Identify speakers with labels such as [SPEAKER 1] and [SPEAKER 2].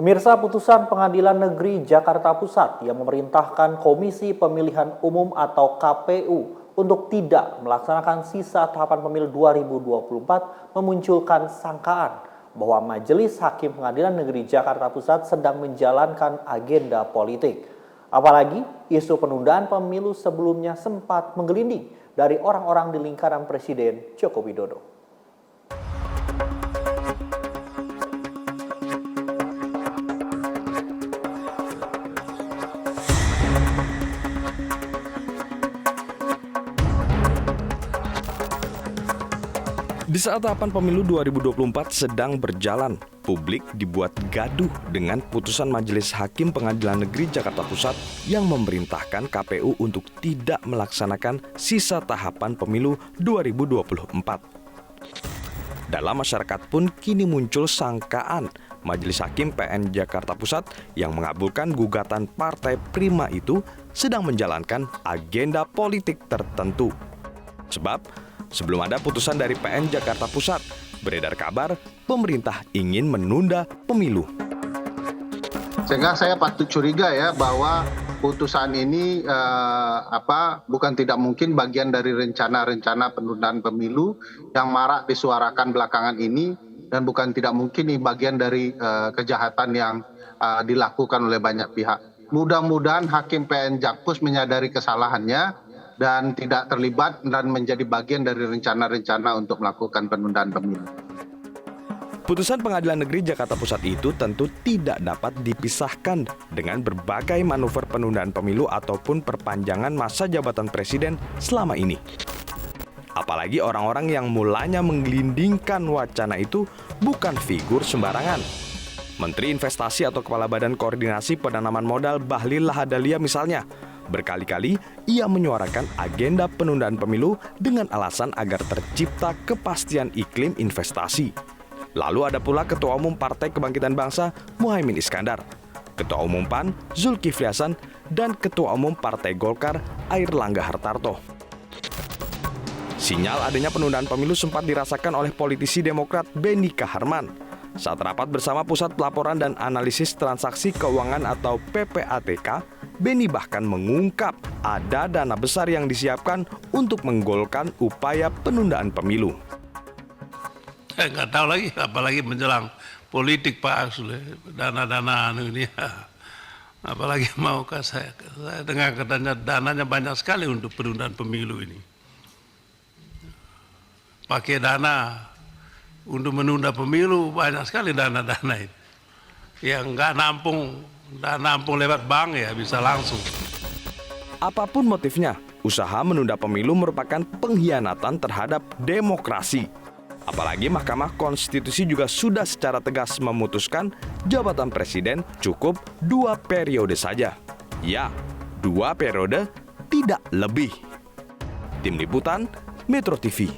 [SPEAKER 1] Pemirsa, putusan Pengadilan Negeri Jakarta Pusat yang memerintahkan Komisi Pemilihan Umum atau KPU untuk tidak melaksanakan sisa tahapan pemilu 2024 memunculkan sangkaan bahwa Majelis Hakim Pengadilan Negeri Jakarta Pusat sedang menjalankan agenda politik. Apalagi isu penundaan pemilu sebelumnya sempat menggelinding dari orang-orang di lingkaran Presiden Joko Widodo.
[SPEAKER 2] Di saat tahapan pemilu 2024 sedang berjalan, publik dibuat gaduh dengan putusan Majelis Hakim Pengadilan Negeri Jakarta Pusat yang memerintahkan KPU untuk tidak melaksanakan sisa tahapan pemilu 2024. Dalam masyarakat pun kini muncul sangkaan Majelis Hakim PN Jakarta Pusat yang mengabulkan gugatan Partai Prima itu sedang menjalankan agenda politik tertentu. Sebab sebelum ada putusan dari PN Jakarta Pusat, beredar kabar pemerintah ingin menunda pemilu.
[SPEAKER 3] Sehingga saya patut curiga ya bahwa putusan ini bukan tidak mungkin bagian dari rencana-rencana penundaan pemilu yang marak disuarakan belakangan ini, dan bukan tidak mungkin ini bagian dari kejahatan yang dilakukan oleh banyak pihak. Mudah-mudahan Hakim PN Jakpus menyadari kesalahannya dan tidak terlibat dan menjadi bagian dari rencana-rencana untuk melakukan penundaan pemilu.
[SPEAKER 2] Putusan Pengadilan Negeri Jakarta Pusat itu tentu tidak dapat dipisahkan dengan berbagai manuver penundaan pemilu ataupun perpanjangan masa jabatan presiden selama ini. Apalagi orang-orang yang mulanya menggelindingkan wacana itu bukan figur sembarangan. Menteri Investasi atau Kepala Badan Koordinasi Penanaman Modal Bahlil Lahadalia misalnya, berkali-kali ia menyuarakan agenda penundaan pemilu dengan alasan agar tercipta kepastian iklim investasi. Lalu ada pula Ketua Umum Partai Kebangkitan Bangsa Muhaimin Iskandar, Ketua Umum PAN Zulkifli Hasan, dan Ketua Umum Partai Golkar Airlangga Hartarto. Sinyal adanya penundaan pemilu sempat dirasakan oleh politisi Demokrat Benny Kaharman. Saat rapat bersama Pusat Pelaporan dan Analisis Transaksi Keuangan atau PPATK, Benny bahkan mengungkap ada dana besar yang disiapkan untuk menggolkan upaya penundaan pemilu.
[SPEAKER 4] Saya nggak tahu lagi, apalagi menjelang politik Pak Arsul, dana-dana ini. Apalagi maukah saya dengar katanya dananya banyak sekali untuk penundaan pemilu ini. Pakai dana untuk menunda pemilu banyak sekali dana-dana itu. Yang nggak nampung lewat bank ya bisa langsung.
[SPEAKER 2] Apapun motifnya, usaha menunda pemilu merupakan pengkhianatan terhadap demokrasi. Apalagi Mahkamah Konstitusi juga sudah secara tegas memutuskan jabatan presiden cukup 2 periode saja. Ya, 2 periode, tidak lebih. Tim Liputan, Metro TV.